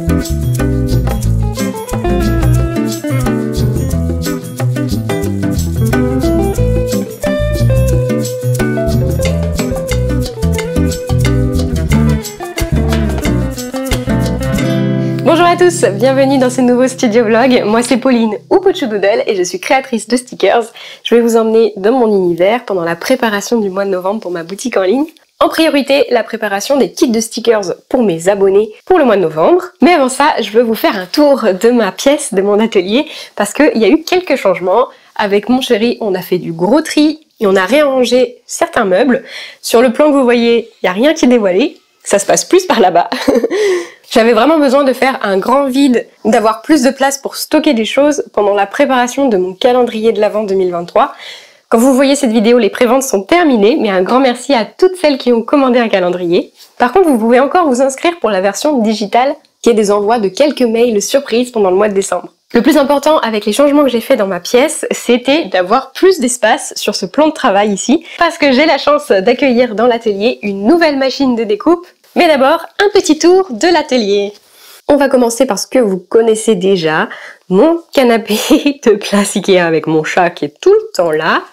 Bonjour à tous, bienvenue dans ce nouveau studio vlog. Moi c'est Pauline ou Pochou Doodle et je suis créatrice de stickers. Je vais vous emmener dans mon univers pendant la préparation du mois de novembre pour ma boutique en ligne. En priorité, la préparation des kits de stickers pour mes abonnés pour le mois de novembre. Mais avant ça, je veux vous faire un tour de ma pièce, de mon atelier, parce qu'il y a eu quelques changements. Avec mon chéri, on a fait du gros tri et on a réarrangé certains meubles. Sur le plan que vous voyez, il n'y a rien qui est dévoilé. Ça se passe plus par là-bas. J'avais vraiment besoin de faire un grand vide, d'avoir plus de place pour stocker des choses pendant la préparation de mon calendrier de l'Avent 2023. Quand vous voyez cette vidéo, les préventes sont terminées, mais un grand merci à toutes celles qui ont commandé un calendrier. Par contre, vous pouvez encore vous inscrire pour la version digitale, qui est des envois de quelques mails surprises pendant le mois de décembre. Le plus important avec les changements que j'ai fait dans ma pièce, c'était d'avoir plus d'espace sur ce plan de travail ici, parce que j'ai la chance d'accueillir dans l'atelier une nouvelle machine de découpe. Mais d'abord, un petit tour de l'atelier. On va commencer par ce que vous connaissez déjà, mon canapé de place Ikea avec mon chat qui est tout le temps là,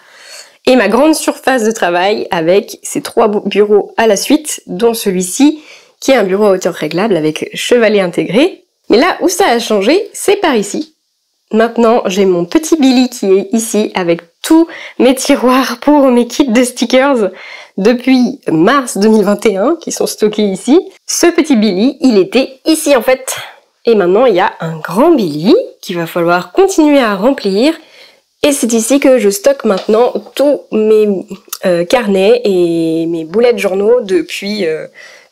et ma grande surface de travail avec ces 3 bureaux à la suite, dont celui-ci qui est un bureau à hauteur réglable avec chevalet intégré. Mais là où ça a changé, c'est par ici. Maintenant, j'ai mon petit Billy qui est ici avec tous mes tiroirs pour mes kits de stickers depuis mars 2021 qui sont stockés ici. Ce petit Billy, il était ici en fait. Et maintenant, il y a un grand Billy qu'il va falloir continuer à remplir. Et c'est ici que je stocke maintenant tous mes carnets et mes boulets de journaux depuis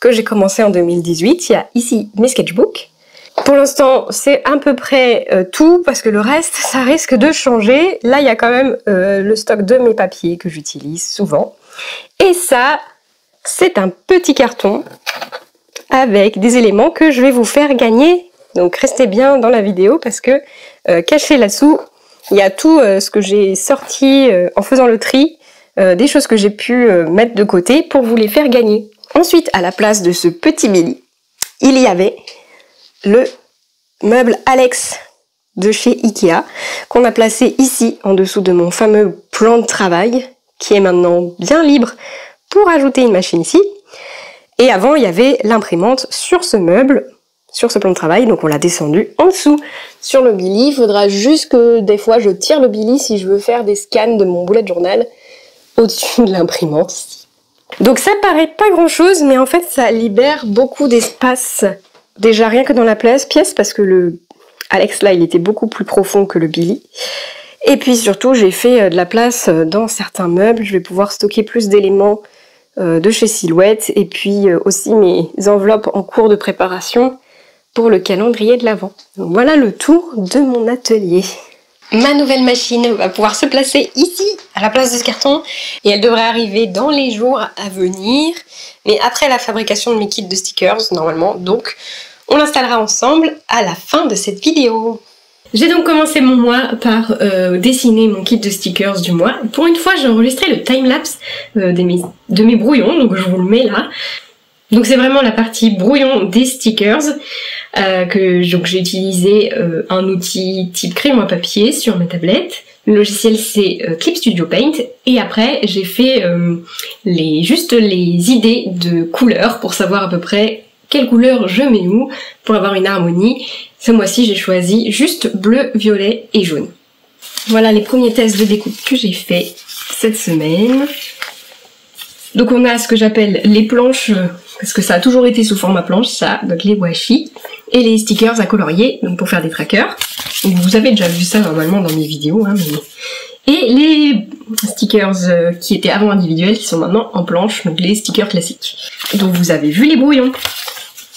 que j'ai commencé en 2018. Il y a ici mes sketchbooks. Pour l'instant, c'est à peu près tout, parce que le reste, ça risque de changer. Là, il y a quand même le stock de mes papiers que j'utilise souvent. Et ça, c'est un petit carton avec des éléments que je vais vous faire gagner. Donc, restez bien dans la vidéo, parce que caché là-dessous, il y a tout ce que j'ai sorti en faisant le tri, des choses que j'ai pu mettre de côté pour vous les faire gagner. Ensuite, à la place de ce petit Billy, il y avait le meuble Alex de chez Ikea qu'on a placé ici en dessous de mon fameux plan de travail qui est maintenant bien libre pour ajouter une machine ici. Et avant il y avait l'imprimante sur ce meuble, sur ce plan de travail, donc on l'a descendu en dessous. Sur le Billy, il faudra juste que des fois je tire le Billy si je veux faire des scans de mon bullet journal au-dessus de l'imprimante ici. Donc ça paraît pas grand chose, mais en fait ça libère beaucoup d'espace. Déjà rien que dans la pièce, parce que le Alex là il était beaucoup plus profond que le Billy. Et puis surtout j'ai fait de la place dans certains meubles, je vais pouvoir stocker plus d'éléments de chez Silhouette. Et puis aussi mes enveloppes en cours de préparation pour le calendrier de l'Avent. Donc voilà le tour de mon atelier. Ma nouvelle machine va pouvoir se placer ici, à la place de ce carton, et elle devrait arriver dans les jours à venir, mais après la fabrication de mes kits de stickers, normalement, donc on l'installera ensemble à la fin de cette vidéo. J'ai donc commencé mon mois par dessiner mon kit de stickers du mois. Pour une fois, j'ai enregistré le timelapse de mes brouillons, donc je vous le mets là. Donc c'est vraiment la partie brouillon des stickers, que j'ai utilisé un outil type crayon à papier sur ma tablette. Le logiciel c'est Clip Studio Paint, et après j'ai fait juste les idées de couleurs pour savoir à peu près quelle couleur je mets où pour avoir une harmonie. Ce mois-ci j'ai choisi juste bleu, violet et jaune. Voilà les premiers tests de découpe que j'ai fait cette semaine. Donc on a ce que j'appelle les planches, parce que ça a toujours été sous format planche, ça, donc les washi, et les stickers à colorier, donc pour faire des trackers. Donc vous avez déjà vu ça normalement dans mes vidéos, hein, mais... Et les stickers qui étaient avant individuels, qui sont maintenant en planche, donc les stickers classiques. Donc vous avez vu les brouillons.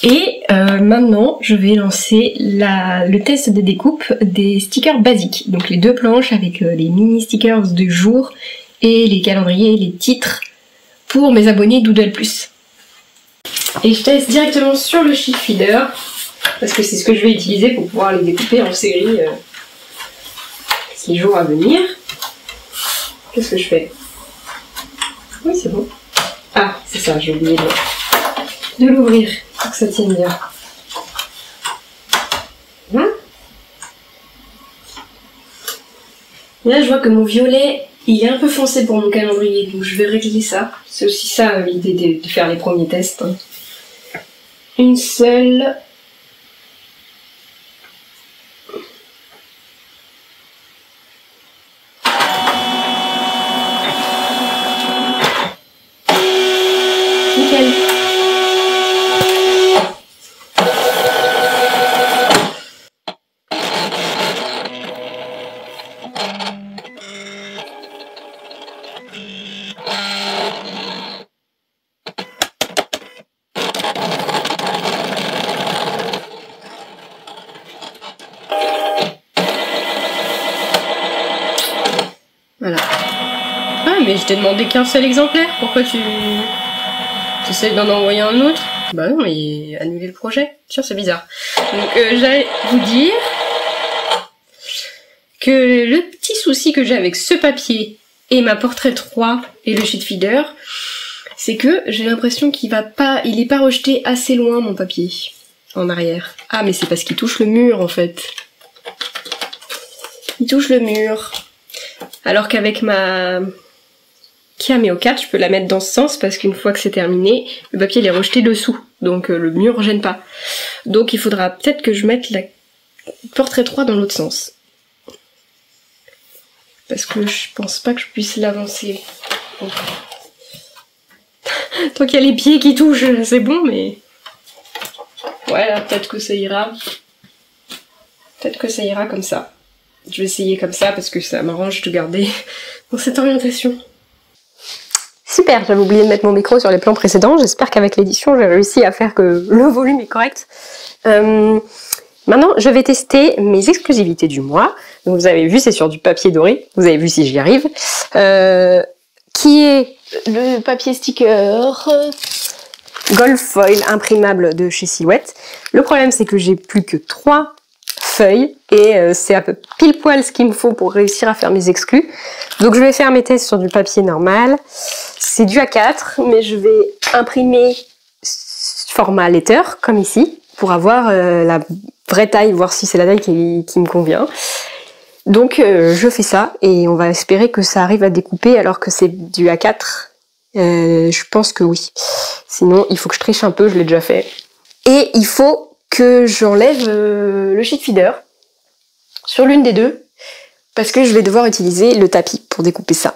Et maintenant, je vais lancer le test de découpe des stickers basiques. Donc les 2 planches avec les mini stickers de jour et les calendriers et les titres pour mes abonnés Doodle Plus. Et je teste directement sur le sheet feeder, parce que c'est ce que je vais utiliser pour pouvoir les découper en série ces jours à venir. Qu'est-ce que je fais? Oui, c'est bon. Ah, c'est ça, j'ai oublié de l'ouvrir pour que ça tienne bien. Là, je vois que mon violet, il est un peu foncé pour mon calendrier, donc je vais régler ça. C'est aussi ça l'idée de faire les premiers tests. Une seule. Nickel. Voilà. Ah, mais je t'ai demandé qu'un seul exemplaire. Pourquoi tu essaies d'en envoyer un autre? Bah non, mais annuler le projet. Tiens, c'est bizarre. Donc, j'allais vous dire que le petit souci que j'ai avec ce papier et ma portrait 3 et le sheet feeder, c'est que j'ai l'impression qu'il est pas rejeté assez loin, mon papier, en arrière. Ah, mais c'est parce qu'il touche le mur, en fait. Il touche le mur. Alors qu'avec ma Cameo 4, je peux la mettre dans ce sens parce qu'une fois que c'est terminé, le papier il est rejeté dessous. Donc le mur gêne pas. Donc il faudra peut-être que je mette la portrait 3 dans l'autre sens. Parce que je pense pas que je puisse l'avancer. Tant qu'il y a les pieds qui touchent, c'est bon, mais... Ouais, là, peut-être que ça ira. Peut-être que ça ira comme ça. Je vais essayer comme ça parce que ça m'arrange de garder dans cette orientation. Super, j'avais oublié de mettre mon micro sur les plans précédents. J'espère qu'avec l'édition, j'ai réussi à faire que le volume est correct. Maintenant, je vais tester mes exclusivités du mois. Donc, vous avez vu, c'est sur du papier doré. Vous avez vu si j'y arrive. Qui est le papier sticker Gold Foil imprimable de chez Silhouette. Le problème, c'est que j'ai plus que 3 feuilles et c'est à peu pile poil ce qu'il me faut pour réussir à faire mes exclus. Donc je vais faire mes tests sur du papier normal. C'est du A4, mais je vais imprimer format letter, comme ici, pour avoir la vraie taille, voir si c'est la taille qui me convient. Donc je fais ça et on va espérer que ça arrive à découper alors que c'est du A4. Je pense que oui. Sinon, il faut que je triche un peu, je l'ai déjà fait. Et il faut que j'enlève le sheet feeder sur l'une des deux parce que je vais devoir utiliser le tapis pour découper ça.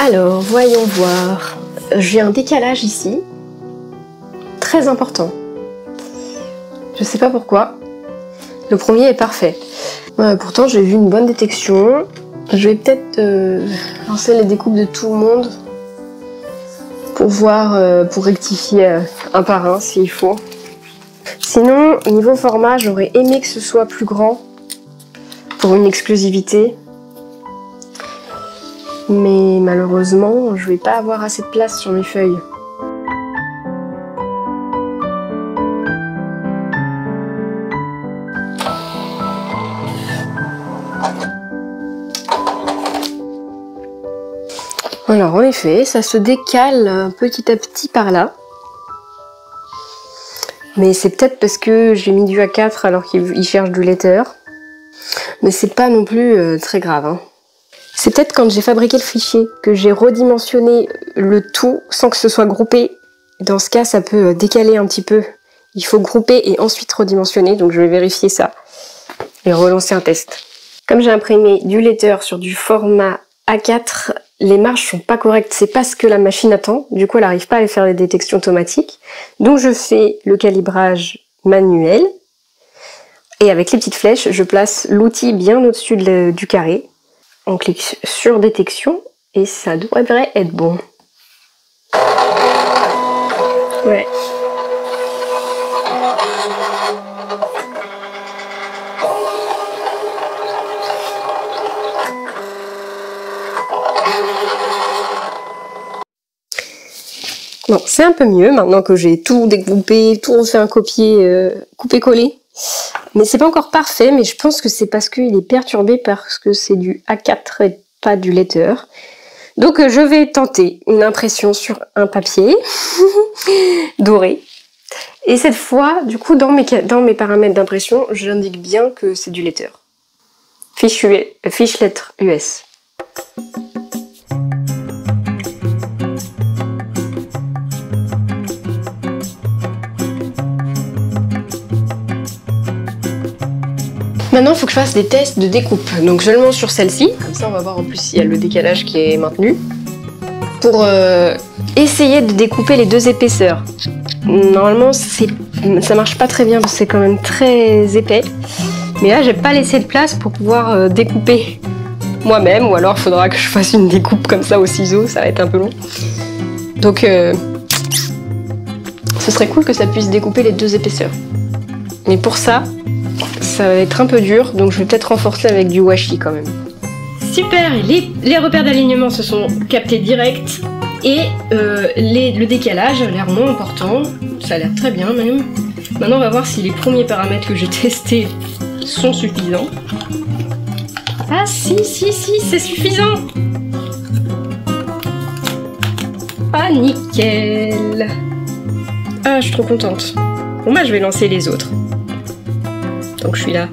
Alors, voyons voir. J'ai un décalage ici, très important. Je sais pas pourquoi. Le premier est parfait. Pourtant, j'ai vu une bonne détection. Je vais peut-être lancer les découpes de tout le monde pour voir, pour rectifier un par un s'il faut. Sinon, niveau format, j'aurais aimé que ce soit plus grand pour une exclusivité. Mais malheureusement, je vais pas avoir assez de place sur mes feuilles. Alors en effet, ça se décale petit à petit par là. Mais c'est peut-être parce que j'ai mis du A4 alors qu'il cherche du letter. Mais c'est pas non plus très grave, hein. C'est peut-être quand j'ai fabriqué le fichier que j'ai redimensionné le tout sans que ce soit groupé. Dans ce cas, ça peut décaler un petit peu. Il faut grouper et ensuite redimensionner, donc je vais vérifier ça et relancer un test. Comme j'ai imprimé du letter sur du format A4, les marges sont pas correctes, c'est pas ce que la machine attend. Du coup, elle n'arrive pas à faire les détections automatiques. Donc je fais le calibrage manuel et avec les petites flèches, je place l'outil bien au-dessus du carré. On clique sur détection Et ça devrait être bon. Ouais. Bon, c'est un peu mieux maintenant que j'ai tout découpé, tout refait un copier, coupé-collé. Mais c'est pas encore parfait, mais je pense que c'est parce qu'il est perturbé parce que c'est du A4 et pas du letter. Donc je vais tenter une impression sur un papier doré. Et cette fois, du coup, dans mes paramètres d'impression, j'indique bien que c'est du letter. Fiche lettre US. Maintenant, il faut que je fasse des tests de découpe. Donc seulement sur celle-ci, comme ça on va voir en plus s'il y a le décalage qui est maintenu. Pour essayer de découper les deux épaisseurs. Normalement, ça marche pas très bien parce que c'est quand même très épais. Mais là, j'ai pas laissé de place pour pouvoir découper moi-même. Ou alors, il faudra que je fasse une découpe comme ça au ciseau. Ça va être un peu long. Donc, ce serait cool que ça puisse découper les deux épaisseurs. Mais pour ça, ça va être un peu dur. Donc, je vais peut-être renforcer avec du washi quand même. Super, les repères d'alignement se sont captés direct et le décalage a l'air moins important, ça a l'air très bien même. Maintenant on va voir si les premiers paramètres que j'ai testés sont suffisants. Ah si, c'est suffisant. Ah nickel. Ah je suis trop contente. Bon bah je vais lancer les autres. Donc je suis là.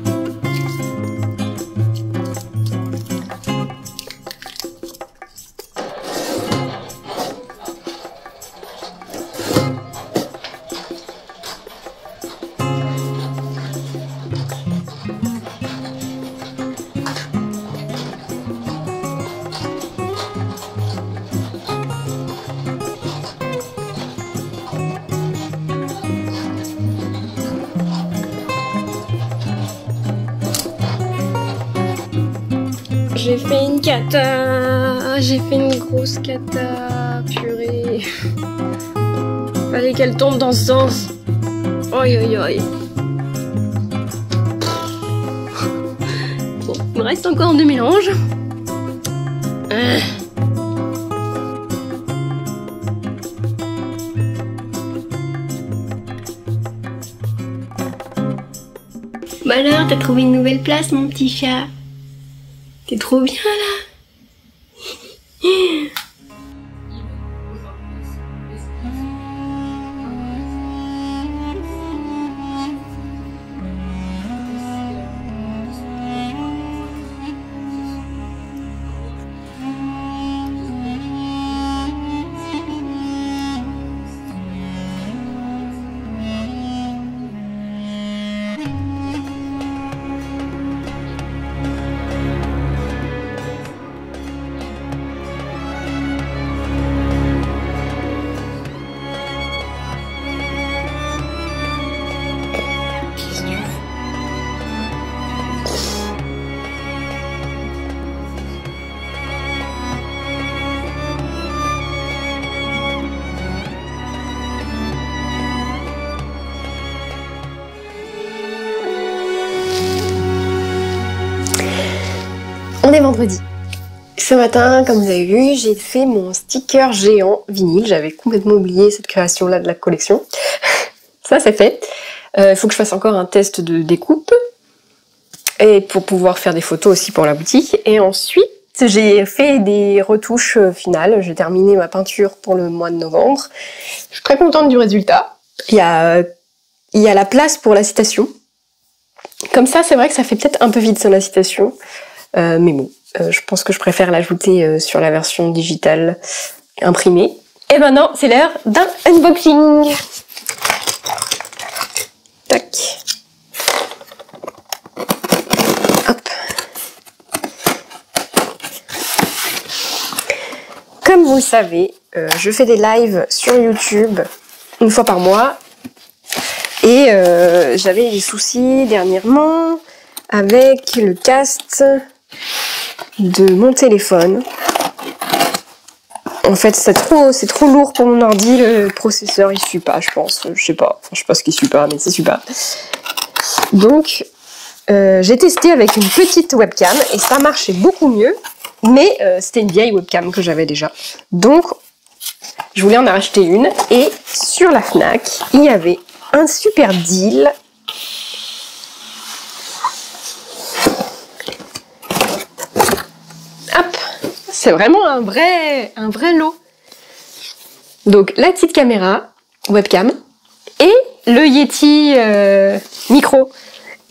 J'ai fait une cata, j'ai fait une grosse cata, purée. Fallait qu'elle tombe dans ce sens. Oi oi oi. Bon, il me reste encore 2 mélanges. Bah alors, t'as trouvé une nouvelle place, mon petit chat? T'es trop bien là. On est vendredi. Ce matin, comme vous avez vu, j'ai fait mon sticker géant vinyle. J'avais complètement oublié cette création-là de la collection. Ça, c'est fait. Il faut que je fasse encore un test de découpe. Et pour pouvoir faire des photos aussi pour la boutique. Et ensuite, j'ai fait des retouches finales. J'ai terminé ma peinture pour le mois de novembre. Je suis très contente du résultat. Il y a la place pour la citation. Comme ça, c'est vrai que ça fait peut-être un peu vide sur la citation. Mais bon, je pense que je préfère l'ajouter sur la version digitale imprimée. Et maintenant, c'est l'heure d'un unboxing. Tac. Hop. Comme vous le savez, je fais des lives sur YouTube une fois par mois. Et j'avais des soucis dernièrement avec le cast de mon téléphone. En fait, c'est trop lourd pour mon ordi, le processeur il suit pas, je pense. Je sais pas ce qu'il suit pas, mais ça suit pas. Donc, j'ai testé avec une petite webcam et ça marchait beaucoup mieux, mais c'était une vieille webcam que j'avais déjà. Donc, je voulais en racheter une et sur la Fnac, il y avait un super deal. Hop, c'est vraiment un vrai lot. Donc la petite caméra, webcam, et le Yeti micro.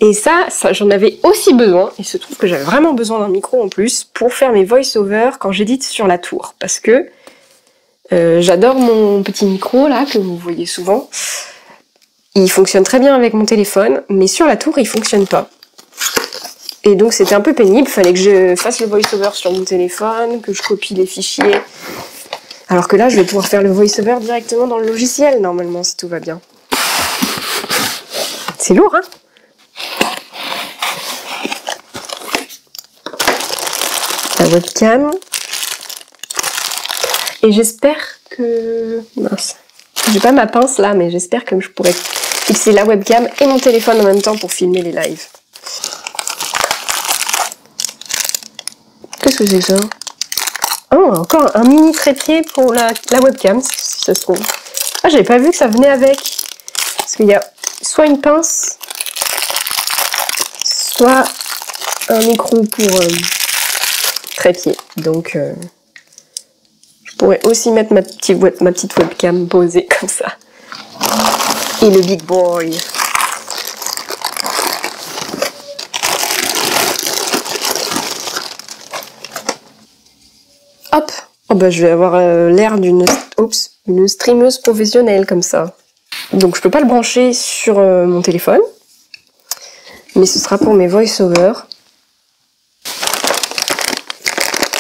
Et ça j'en avais aussi besoin. Il se trouve que j'avais vraiment besoin d'un micro en plus pour faire mes voice-over quand j'édite sur la tour. Parce que j'adore mon petit micro là, que vous voyez souvent. Il fonctionne très bien avec mon téléphone, mais sur la tour il fonctionne pas. Et donc c'était un peu pénible, fallait que je fasse le voice-over sur mon téléphone, que je copie les fichiers. Alors que là, je vais pouvoir faire le voice-over directement dans le logiciel, normalement, si tout va bien. C'est lourd, hein? La webcam. Et j'espère que... Mince. J'ai pas ma pince là, mais j'espère que je pourrai fixer la webcam et mon téléphone en même temps pour filmer les lives. Qu'est-ce que c'est que ça? Oh, encore un mini trépied pour la webcam, si ça se trouve. Ah, j'avais pas vu que ça venait avec. Parce qu'il y a soit une pince, soit un micro pour trépied. Donc, je pourrais aussi mettre ma petite webcam posée comme ça. Et le big boy. Hop! Oh bah je vais avoir l'air d'une streameuse professionnelle comme ça. Donc je peux pas le brancher sur mon téléphone. Mais ce sera pour mes voice-over.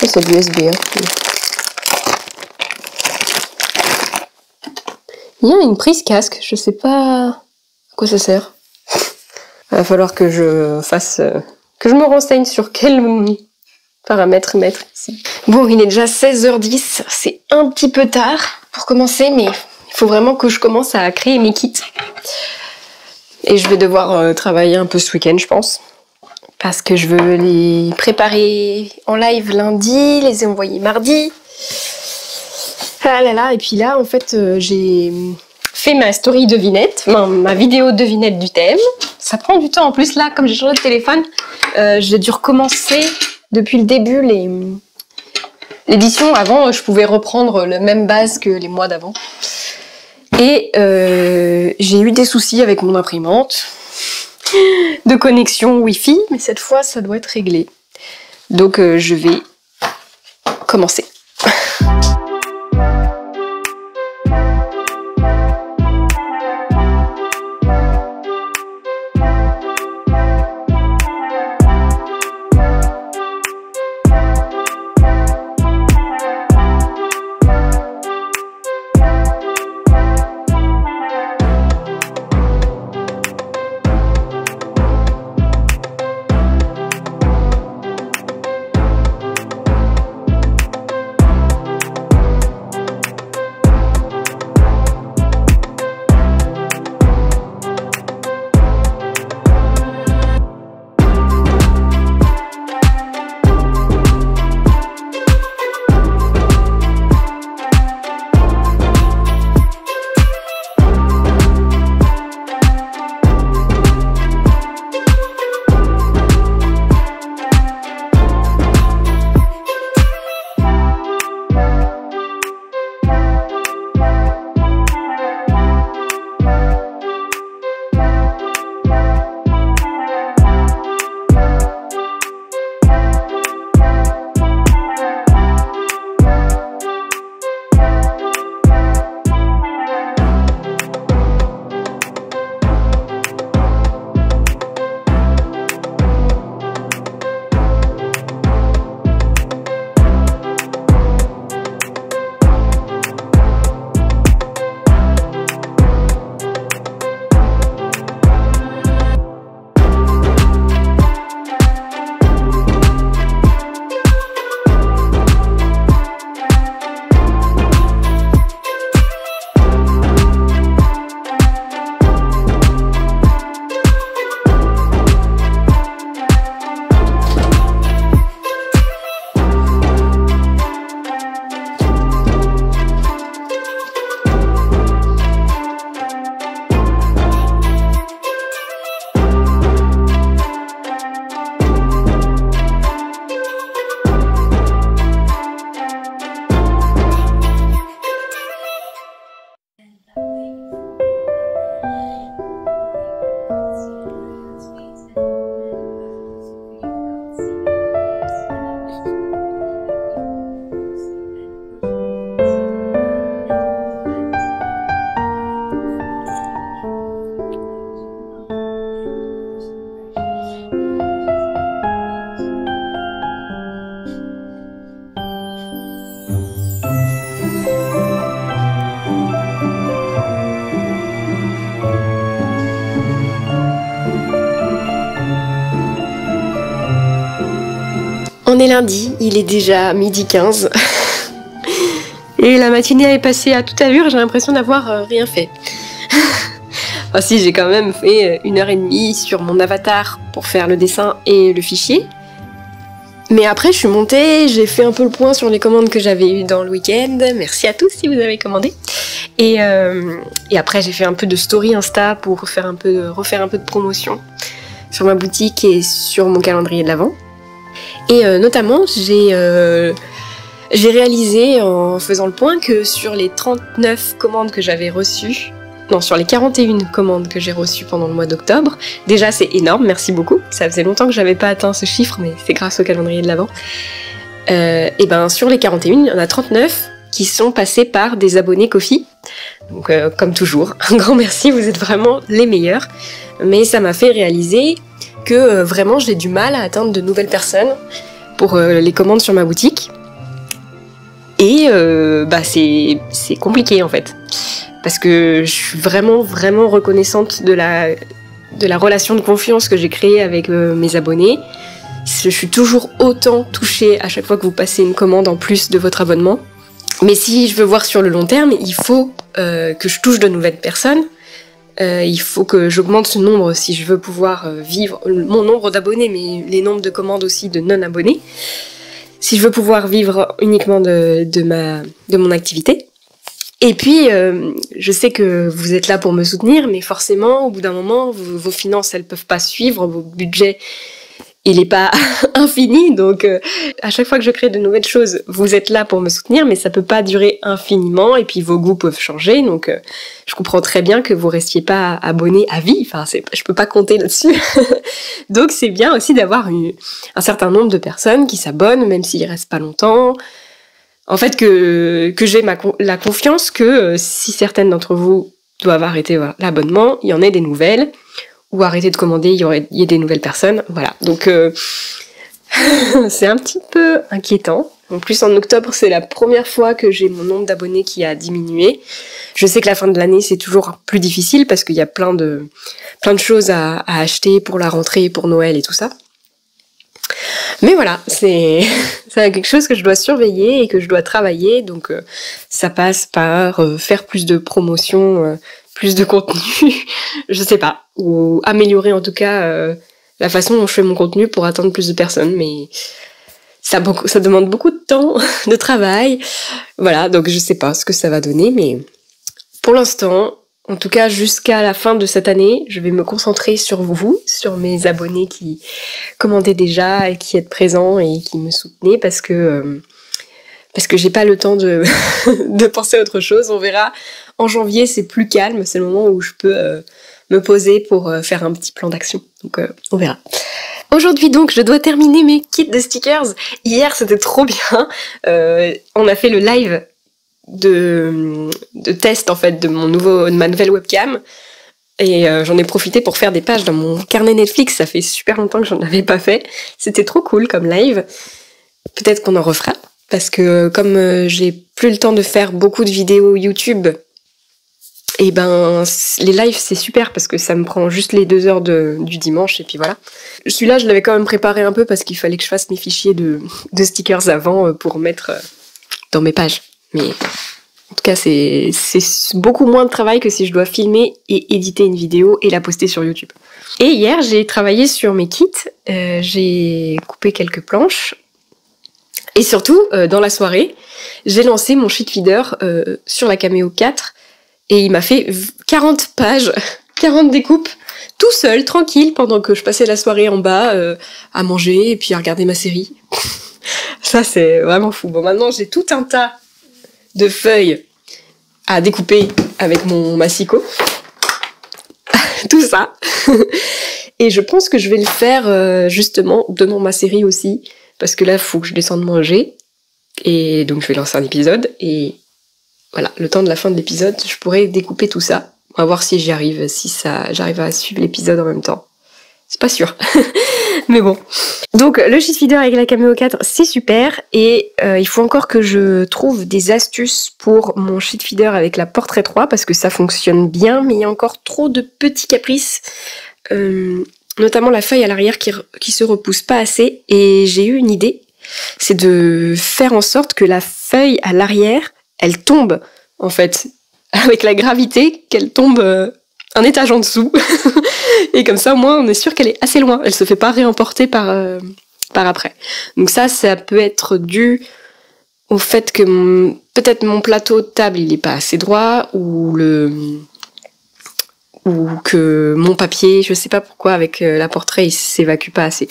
C'est de l'USB. Hein. Il y a une prise casque, je sais pas à quoi ça sert. Il va falloir que je fasse... que je me renseigne sur quel paramètre mettre ici. Bon, il est déjà 16h10, c'est un petit peu tard pour commencer, mais il faut vraiment que je commence à créer mes kits. Et je vais devoir travailler un peu ce week-end, je pense. Parce que je veux les préparer en live lundi, les envoyer mardi. Ah là là, et puis là, en fait, j'ai fait ma story devinette, ma vidéo devinette du thème. Ça prend du temps en plus, là, comme j'ai changé de téléphone, j'ai dû recommencer depuis le début l'édition. Avant, je pouvais reprendre la même base que les mois d'avant. Et j'ai eu des soucis avec mon imprimante de connexion Wi-Fi, mais cette fois, ça doit être réglé. Donc, je vais commencer. On est lundi, il est déjà 12h15 et la matinée est passée à toute allure, j'ai l'impression d'avoir rien fait. Enfin si, j'ai quand même fait 1h30 sur mon avatar pour faire le dessin et le fichier. Mais après je suis montée, j'ai fait un peu le point sur les commandes que j'avais eues dans le week-end. Merci à tous si vous avez commandé. Et après j'ai fait un peu de story Insta pour refaire un peu de promotion sur ma boutique et sur mon calendrier de l'Avent. Et notamment j'ai réalisé en faisant le point que sur les 39 commandes que j'avais reçues, non, sur les 41 commandes que j'ai reçues pendant le mois d'octobre, déjà c'est énorme, merci beaucoup, ça faisait longtemps que j'avais pas atteint ce chiffre, mais c'est grâce au calendrier de l'Avent. Et ben sur les 41, il y en a 39 qui sont passés par des abonnés Ko-fi. Donc comme toujours, un grand merci, vous êtes vraiment les meilleurs. Mais ça m'a fait réaliser que vraiment j'ai du mal à atteindre de nouvelles personnes pour les commandes sur ma boutique. Et c'est compliqué en fait. Parce que je suis vraiment reconnaissante de la relation de confiance que j'ai créée avec mes abonnés. Je suis toujours autant touchée à chaque fois que vous passez une commande en plus de votre abonnement. Mais si je veux voir sur le long terme, il faut que je touche de nouvelles personnes. Il faut que j'augmente ce nombre si je veux pouvoir vivre mon nombre d'abonnés, mais les nombres de commandes aussi de non-abonnés. Si je veux pouvoir vivre uniquement de mon activité. Et puis, je sais que vous êtes là pour me soutenir, mais forcément, au bout d'un moment, vos finances, elles peuvent pas suivre, vos budgets, il est pas infini, donc à chaque fois que je crée de nouvelles choses, vous êtes là pour me soutenir, mais ça peut pas durer infiniment, et puis vos goûts peuvent changer, donc je comprends très bien que vous restiez pas abonné à vie, enfin, je peux pas compter là-dessus. Donc c'est bien aussi d'avoir un certain nombre de personnes qui s'abonnent, même s'ils restent pas longtemps. En fait, que j'ai la confiance que si certaines d'entre vous doivent arrêter l'abonnement, il y en ait des nouvelles, ou arrêter de commander, il y ait des nouvelles personnes, voilà. Donc c'est un petit peu inquiétant. En plus, en octobre, c'est la première fois que j'ai mon nombre d'abonnés qui a diminué. Je sais que la fin de l'année, c'est toujours plus difficile parce qu'il y a plein de choses à acheter pour la rentrée, pour Noël et tout ça. Mais voilà, c'est quelque chose que je dois surveiller et que je dois travailler, donc ça passe par faire plus de promotion, plus de contenu, je sais pas, ou améliorer en tout cas la façon dont je fais mon contenu pour atteindre plus de personnes, mais ça demande beaucoup de temps, de travail, voilà, donc je sais pas ce que ça va donner, mais pour l'instant, en tout cas, jusqu'à la fin de cette année, je vais me concentrer sur vous, sur mes abonnés qui commandaient déjà et qui êtes présents et qui me soutenaient parce que j'ai pas le temps de penser à autre chose. On verra. En janvier, c'est plus calme. C'est le moment où je peux me poser pour faire un petit plan d'action. Donc, on verra. Aujourd'hui, donc, je dois terminer mes kits de stickers. Hier, c'était trop bien. On a fait le live de test en fait de ma nouvelle webcam et j'en ai profité pour faire des pages dans mon carnet Netflix. Ça fait super longtemps que j'en avais pas fait, c'était trop cool comme live. Peut-être qu'on en refera parce que comme j'ai plus le temps de faire beaucoup de vidéos YouTube, et ben les lives c'est super parce que ça me prend juste les 2 heures du dimanche et puis voilà. Celui-là je l'avais quand même préparé un peu parce qu'il fallait que je fasse mes fichiers de stickers avant pour mettre dans mes pages. Mais en tout cas, c'est beaucoup moins de travail que si je dois filmer et éditer une vidéo et la poster sur YouTube. Et hier, j'ai travaillé sur mes kits, j'ai coupé quelques planches. Et surtout, dans la soirée, j'ai lancé mon sheet feeder sur la Cameo 4 et il m'a fait 40 pages, 40 découpes, tout seul, tranquille, pendant que je passais la soirée en bas à manger et puis à regarder ma série. Ça, c'est vraiment fou. Bon, maintenant, j'ai tout un tas de feuilles à découper avec mon massicot. Tout ça. Et je pense que je vais le faire justement devant ma série aussi. Parce que là, il faut que je descende manger. Et donc, je vais lancer un épisode. Et voilà, le temps de la fin de l'épisode, je pourrais découper tout ça. On va voir si j'y arrive, si j'arrive à suivre l'épisode en même temps. C'est pas sûr. Mais bon. Donc le sheet feeder avec la Cameo 4, c'est super. Et il faut encore que je trouve des astuces pour mon sheet feeder avec la Portrait 3 parce que ça fonctionne bien, mais il y a encore trop de petits caprices. Notamment la feuille à l'arrière qui se repousse pas assez. Et j'ai eu une idée. c'est de faire en sorte que la feuille à l'arrière, elle tombe, en fait, avec la gravité, qu'elle tombe un étage en dessous. Et comme ça, au moins, on est sûr qu'elle est assez loin. Elle se fait pas réemporter par après. Donc ça peut être dû au fait que peut-être mon plateau de table, il est pas assez droit, ou que mon papier, je sais pas pourquoi, avec la portrait, il s'évacue pas assez.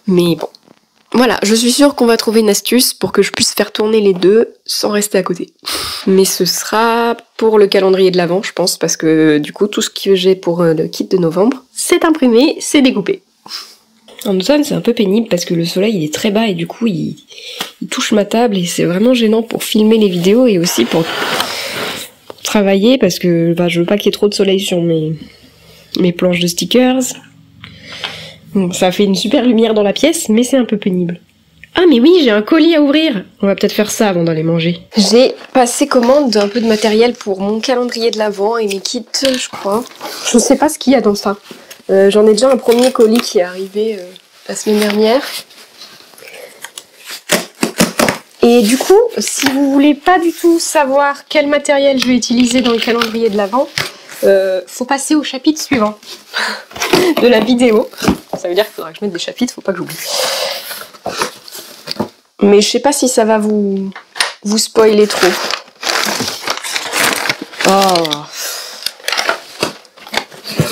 Mais bon. Voilà, je suis sûre qu'on va trouver une astuce pour que je puisse faire tourner les deux sans rester à côté. Mais ce sera pour le calendrier de l'Avent, je pense, parce que du coup, tout ce que j'ai pour le kit de novembre, c'est imprimé, c'est découpé. En automne, c'est un peu pénible parce que le soleil il est très bas et du coup, il touche ma table et c'est vraiment gênant pour filmer les vidéos et aussi pour travailler parce que je veux pas qu'il y ait trop de soleil sur mes planches de stickers. Bon, ça fait une super lumière dans la pièce, mais c'est un peu pénible. Ah mais oui, j'ai un colis à ouvrir. On va peut-être faire ça avant d'aller manger. J'ai passé commande d'un peu de matériel pour mon calendrier de l'Avent et mes kits, je crois. Je sais pas ce qu'il y a dans ça. J'en ai déjà un premier colis qui est arrivé la semaine dernière. Et du coup, si vous voulez pas du tout savoir quel matériel je vais utiliser dans le calendrier de l'Avent, faut passer au chapitre suivant de la vidéo. Ça veut dire qu'il faudra que je mette des chapitres, faut pas que j'oublie. Mais je sais pas si ça va vous spoiler trop. Oh.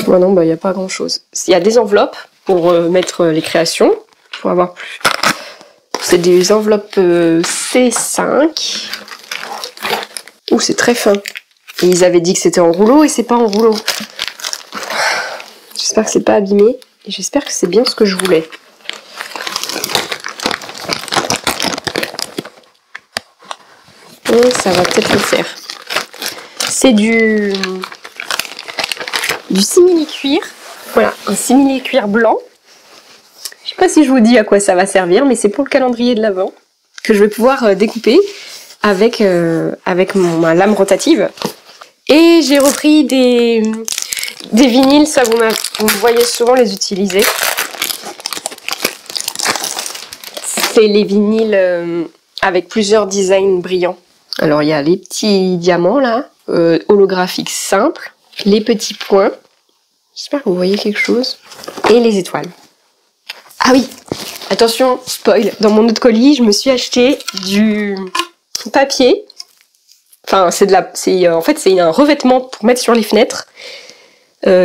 Bon, non, bah, y a pas grand chose. Il y a des enveloppes pour mettre les créations. Pour avoir plus. C'est des enveloppes C5. Ouh, c'est très fin. Et ils avaient dit que c'était en rouleau et c'est pas en rouleau. J'espère que c'est pas abîmé. Et j'espère que c'est bien ce que je voulais. Et ça va peut-être le faire. C'est du simili-cuir. Voilà, un simili-cuir blanc. Je sais pas si je vous dis à quoi ça va servir, mais c'est pour le calendrier de l'Avent que je vais pouvoir découper avec ma lame rotative. Et j'ai repris des vinyles, ça vous me voyez souvent les utiliser. C'est les vinyles avec plusieurs designs brillants. Alors il y a les petits diamants là, holographiques simples, les petits points, j'espère que vous voyez quelque chose, et les étoiles. Ah oui, attention, spoil, dans mon autre colis, je me suis acheté du papier. Enfin, en fait, c'est un revêtement pour mettre sur les fenêtres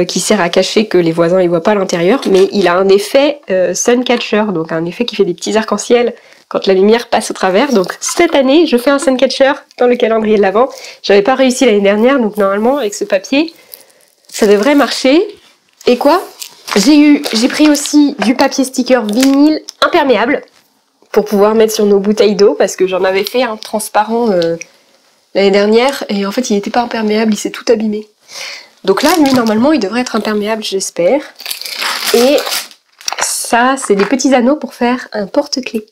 qui sert à cacher que les voisins ne voient pas à l'intérieur, mais il a un effet suncatcher, donc un effet qui fait des petits arcs-en-ciel quand la lumière passe au travers. Donc cette année, je fais un suncatcher dans le calendrier de l'Avent. J'avais pas réussi l'année dernière, donc normalement, avec ce papier, ça devrait marcher. Et quoi ? J'ai pris aussi du papier sticker vinyle imperméable pour pouvoir mettre sur nos bouteilles d'eau, parce que j'en avais fait un transparent l'année dernière, et en fait il n'était pas imperméable, il s'est tout abîmé. Donc là, lui, normalement, il devrait être imperméable, j'espère. Et ça, c'est des petits anneaux pour faire un porte-clés.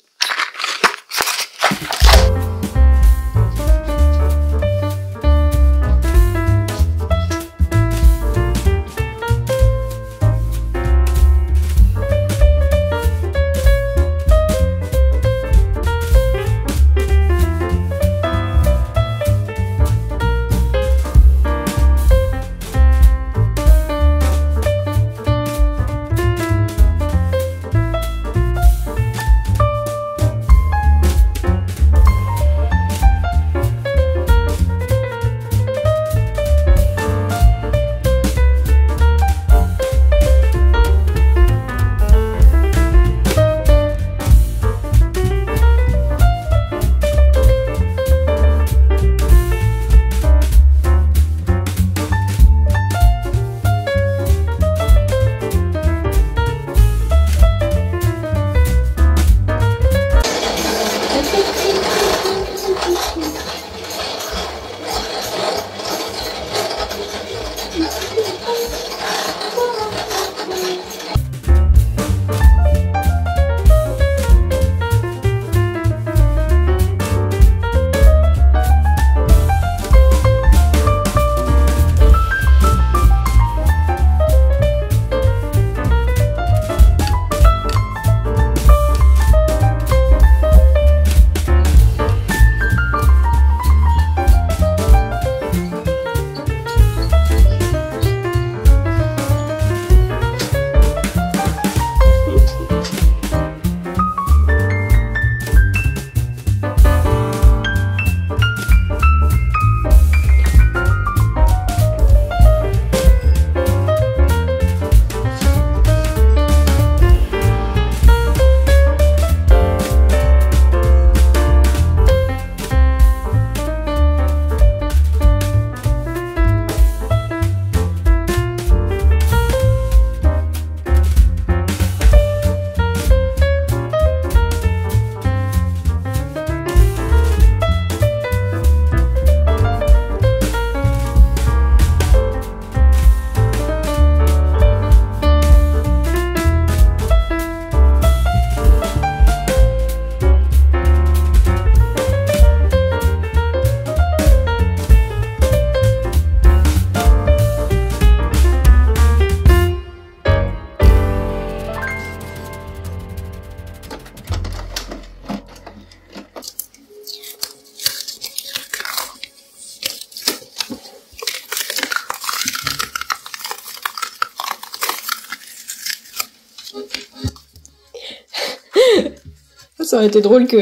Ça aurait été drôle que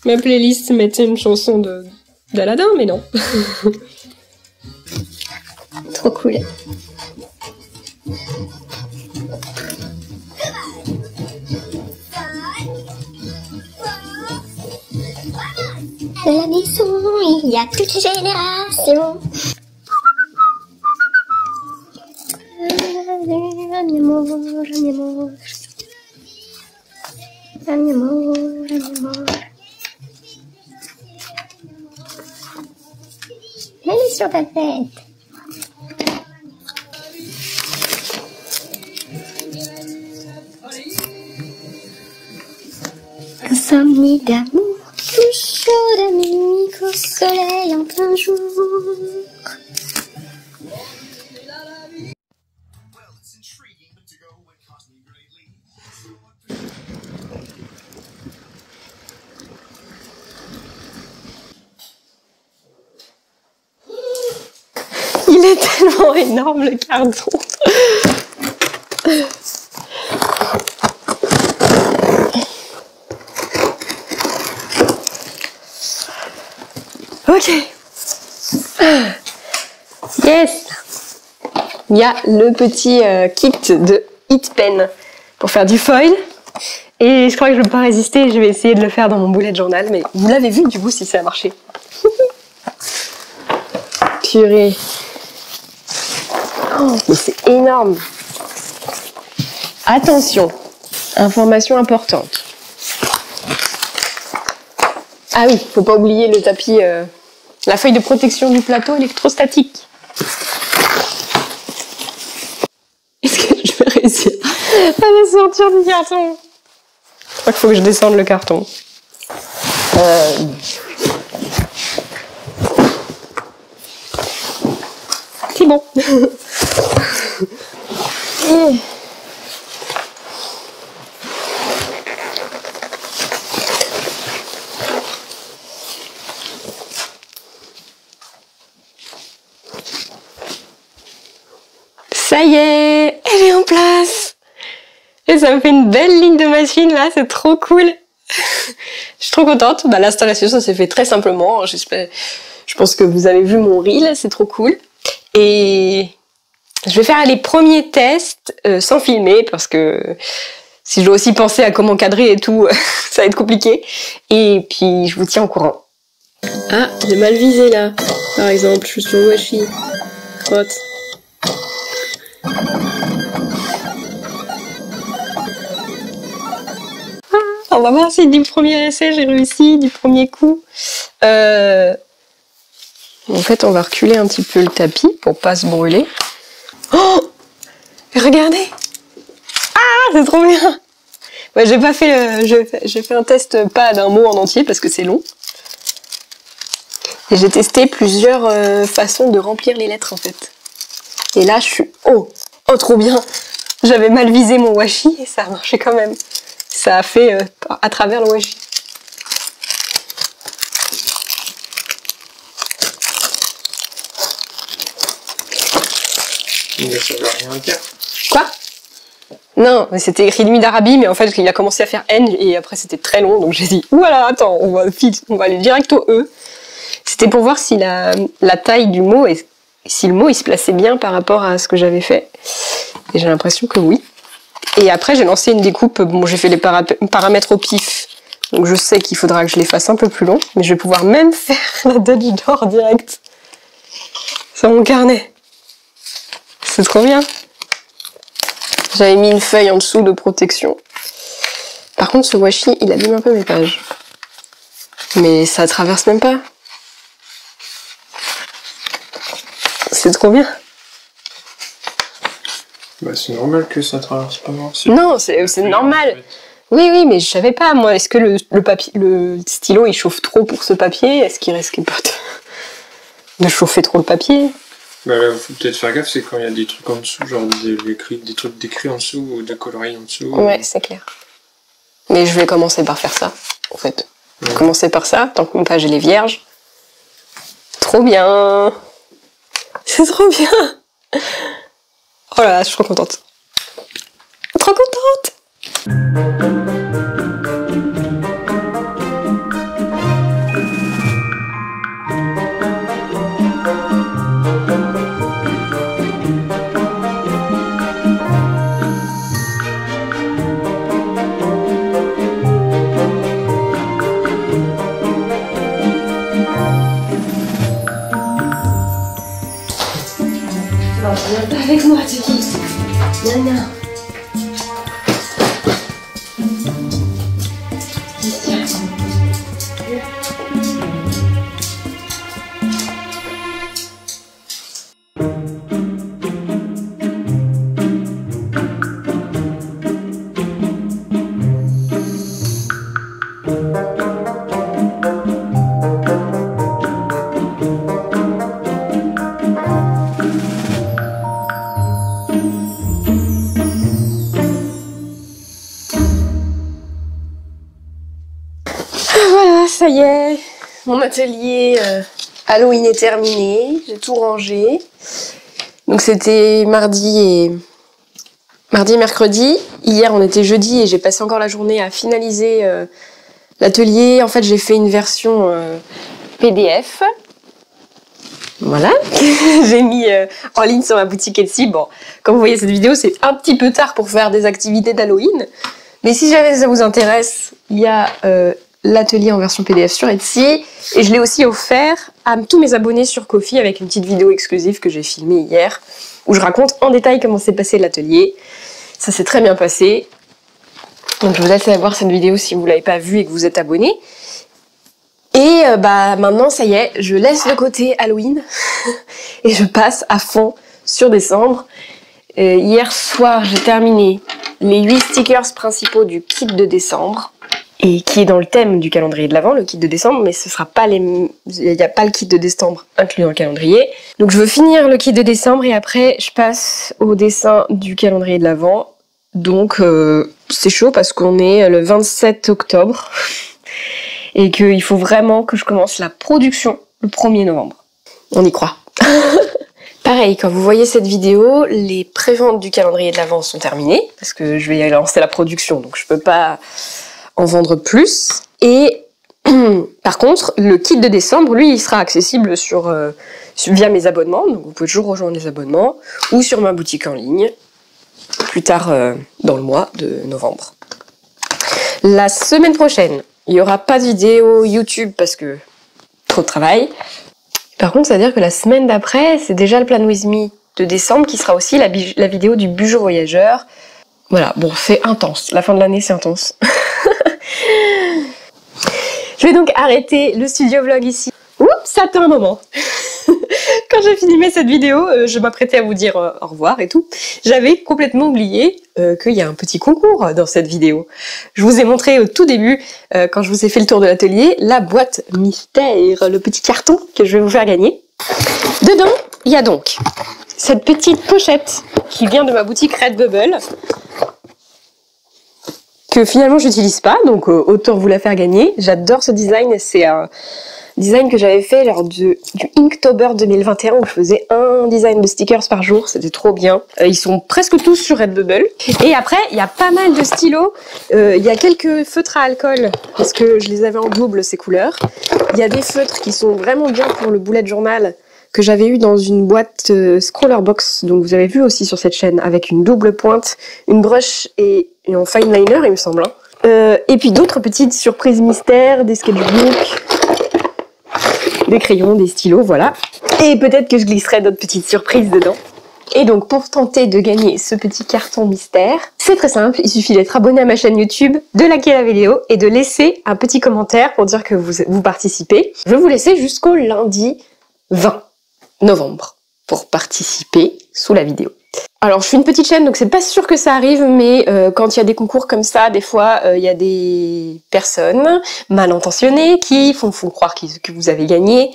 ma playlist mette une chanson d'Aladin, mais non. Trop cool. À la maison, il y a toutes les générations. Mi amor, mi amor. Mi amor, mi amor. Elle est sur ta tête. Insomnie d'amour, plus chaud de nuit qu'au soleil en plein jour. Il est tellement énorme le carton. Ok. Yes. Il y a le petit kit de Hit Pen pour faire du foil. Et je crois que je ne peux pas résister, je vais essayer de le faire dans mon bullet journal. Mais vous l'avez vu du coup si ça a marché. Purée. Oh, mais c'est énorme. Attention, information importante. Ah oui, faut pas oublier le tapis, la feuille de protection du plateau électrostatique. Est-ce que je vais réussir à la sortir du carton? Je crois qu'il faut que je descende le carton. C'est bon. Ça y est, elle est en place. Et ça me fait une belle ligne de machine là, c'est trop cool. Je suis trop contente. Bah, l'installation, ça s'est fait très simplement. J'espère. Je pense que vous avez vu mon reel, c'est trop cool. Et je vais faire les premiers tests sans filmer parce que si je dois aussi penser à comment cadrer et tout, ça va être compliqué. Et puis je vous tiens au courant. Ah, j'ai mal visé là. Par exemple, je suis sur washi. Crotte. On va voir si du premier essai j'ai réussi, du premier coup. En fait, on va reculer un petit peu le tapis pour pas se brûler. Oh, regardez! Ah, c'est trop bien! Ouais, j'ai pas fait, j'ai fait un test pas d'un mot en entier parce que c'est long. Et j'ai testé plusieurs façons de remplir les lettres en fait. Et là, je suis oh trop bien! J'avais mal visé mon washi et ça a marché quand même. Ça a fait à travers le washi. Mais ça veut rien dire. Quoi? Non, mais c'était écrit Nuit d'Arabie, mais en fait, il a commencé à faire N et après c'était très long, donc j'ai dit, voilà, attends, on va aller direct au E. C'était pour voir si la taille du mot, et si le mot il se plaçait bien par rapport à ce que j'avais fait. Et j'ai l'impression que oui. Et après, j'ai lancé une découpe, bon, j'ai fait les paramètres au pif, donc je sais qu'il faudra que je les fasse un peu plus long, mais je vais pouvoir même faire la Dutch Door direct sur mon carnet. C'est trop bien. J'avais mis une feuille en dessous de protection. Par contre, ce washi, il abîme un peu mes pages. Mais ça traverse même pas. C'est trop bien. Bah, c'est normal que ça traverse pas loin. Non, c'est normal. En fait. Oui, mais je savais pas, moi. Est-ce que le stylo, il chauffe trop pour ce papier? Est-ce qu'il risque pas de chauffer trop le papier? Bah là, faut peut-être faire gaffe, c'est quand il y a des trucs en dessous, genre des trucs d'écrit en dessous ou de coloris en dessous. Ouais, c'est clair. Mais je vais commencer par faire ça, en fait. Ouais. Commencer par ça, tant que mon page elle est vierge. Trop bien. C'est trop bien. Oh là là, je suis trop contente. Trop contente. Viens pas avec moi, Tuki. Nana. Voilà, ça y est, mon atelier Halloween est terminé, j'ai tout rangé. Donc c'était mardi et mercredi. Hier on était jeudi et j'ai passé encore la journée à finaliser l'atelier. En fait j'ai fait une version PDF. Voilà, j'ai mis en ligne sur ma boutique Etsy. Bon, comme vous voyez cette vidéo, c'est un petit peu tard pour faire des activités d'Halloween. Mais si jamais ça vous intéresse, il y a l'atelier en version PDF sur Etsy. Et je l'ai aussi offert à tous mes abonnés sur Ko-fi avec une petite vidéo exclusive que j'ai filmée hier, où je raconte en détail comment s'est passé l'atelier. Ça s'est très bien passé. Donc je vous laisse aller voir cette vidéo si vous ne l'avez pas vue et que vous êtes abonné. Et maintenant, ça y est, je laisse de côté Halloween et je passe à fond sur décembre. Hier soir, j'ai terminé les 8 stickers principaux du kit de décembre et qui est dans le thème du calendrier de l'Avent, le kit de décembre, mais ce sera pas il n'y a pas le kit de décembre inclus dans le calendrier. Donc je veux finir le kit de décembre et après je passe au dessin du calendrier de l'Avent. Donc c'est chaud parce qu'on est le 27 octobre. Et qu'il faut vraiment que je commence la production le 1er novembre. On y croit. Pareil, quand vous voyez cette vidéo, les préventes du calendrier de l'Avent sont terminées, parce que je vais lancer la production, donc je peux pas en vendre plus. Et par contre, le kit de décembre, lui, il sera accessible via mes abonnements, donc vous pouvez toujours rejoindre les abonnements, ou sur ma boutique en ligne, plus tard dans le mois de novembre. La semaine prochaine, il n'y aura pas de vidéo YouTube parce que trop de travail. Par contre, ça veut dire que la semaine d'après, c'est déjà le Plan With Me de décembre qui sera aussi la vidéo du Bugeot Voyageur. Voilà, bon, c'est intense. La fin de l'année, c'est intense. Je vais donc arrêter le studio vlog ici. Oups, ça attend un moment. Quand j'ai filmé cette vidéo, je m'apprêtais à vous dire au revoir et tout. J'avais complètement oublié qu'il y a un petit concours dans cette vidéo. Je vous ai montré au tout début, quand je vous ai fait le tour de l'atelier, la boîte mystère, le petit carton que je vais vous faire gagner. Dedans, il y a donc cette petite pochette qui vient de ma boutique Redbubble, que finalement j'utilise pas, donc autant vous la faire gagner. J'adore ce design, c'est un design que j'avais fait lors du Inktober 2021 où je faisais un design de stickers par jour, c'était trop bien. Ils sont presque tous sur Redbubble. Et après, il y a pas mal de stylos. Il y a quelques feutres à alcool parce que je les avais en double ces couleurs. Il y a des feutres qui sont vraiment bien pour le bullet journal que j'avais eu dans une boîte Scroller Box, donc vous avez vu aussi sur cette chaîne, avec une double pointe, une brush et un fine liner, il me semble. Et puis d'autres petites surprises mystères, des sketchbooks, des crayons, des stylos, voilà. Et peut-être que je glisserai d'autres petites surprises dedans. Et donc pour tenter de gagner ce petit carton mystère, c'est très simple, il suffit d'être abonné à ma chaîne YouTube, de liker la vidéo et de laisser un petit commentaire pour dire que vous participez. Je vais vous laisser jusqu'au lundi 20 novembre pour participer sous la vidéo. Alors je suis une petite chaîne donc c'est pas sûr que ça arrive, mais quand il y a des concours comme ça, des fois il y a des personnes mal intentionnées qui font croire que vous avez gagné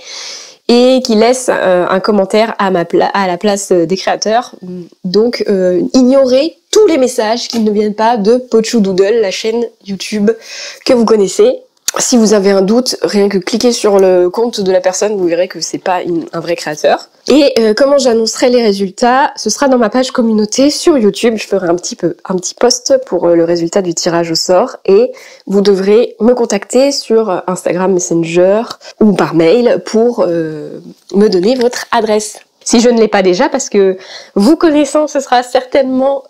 et qui laissent un commentaire à la place des créateurs. Donc ignorez tous les messages qui ne viennent pas de Pochoudoodle, la chaîne YouTube que vous connaissez. Si vous avez un doute, rien que cliquez sur le compte de la personne, vous verrez que c'est pas un vrai créateur. Et comment j'annoncerai les résultats, ce sera dans ma page communauté sur YouTube. Je ferai un petit post pour le résultat du tirage au sort et vous devrez me contacter sur Instagram Messenger ou par mail pour me donner votre adresse. Si je ne l'ai pas déjà, parce que vous connaissant, ce sera certainement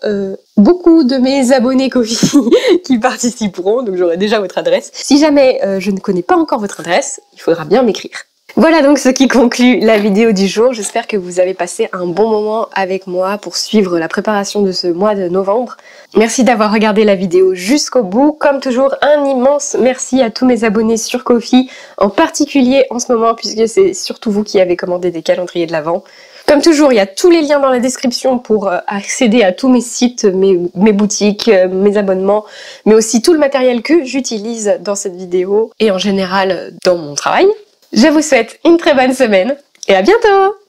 beaucoup de mes abonnés Ko-fi qui participeront, donc j'aurai déjà votre adresse. Si jamais je ne connais pas encore votre adresse, il faudra bien m'écrire. Voilà donc ce qui conclut la vidéo du jour. J'espère que vous avez passé un bon moment avec moi pour suivre la préparation de ce mois de novembre. Merci d'avoir regardé la vidéo jusqu'au bout. Comme toujours, un immense merci à tous mes abonnés sur Ko-fi, en particulier en ce moment puisque c'est surtout vous qui avez commandé des calendriers de l'Avent. Comme toujours, il y a tous les liens dans la description pour accéder à tous mes sites, mes boutiques, mes abonnements, mais aussi tout le matériel que j'utilise dans cette vidéo et en général dans mon travail. Je vous souhaite une très bonne semaine et à bientôt!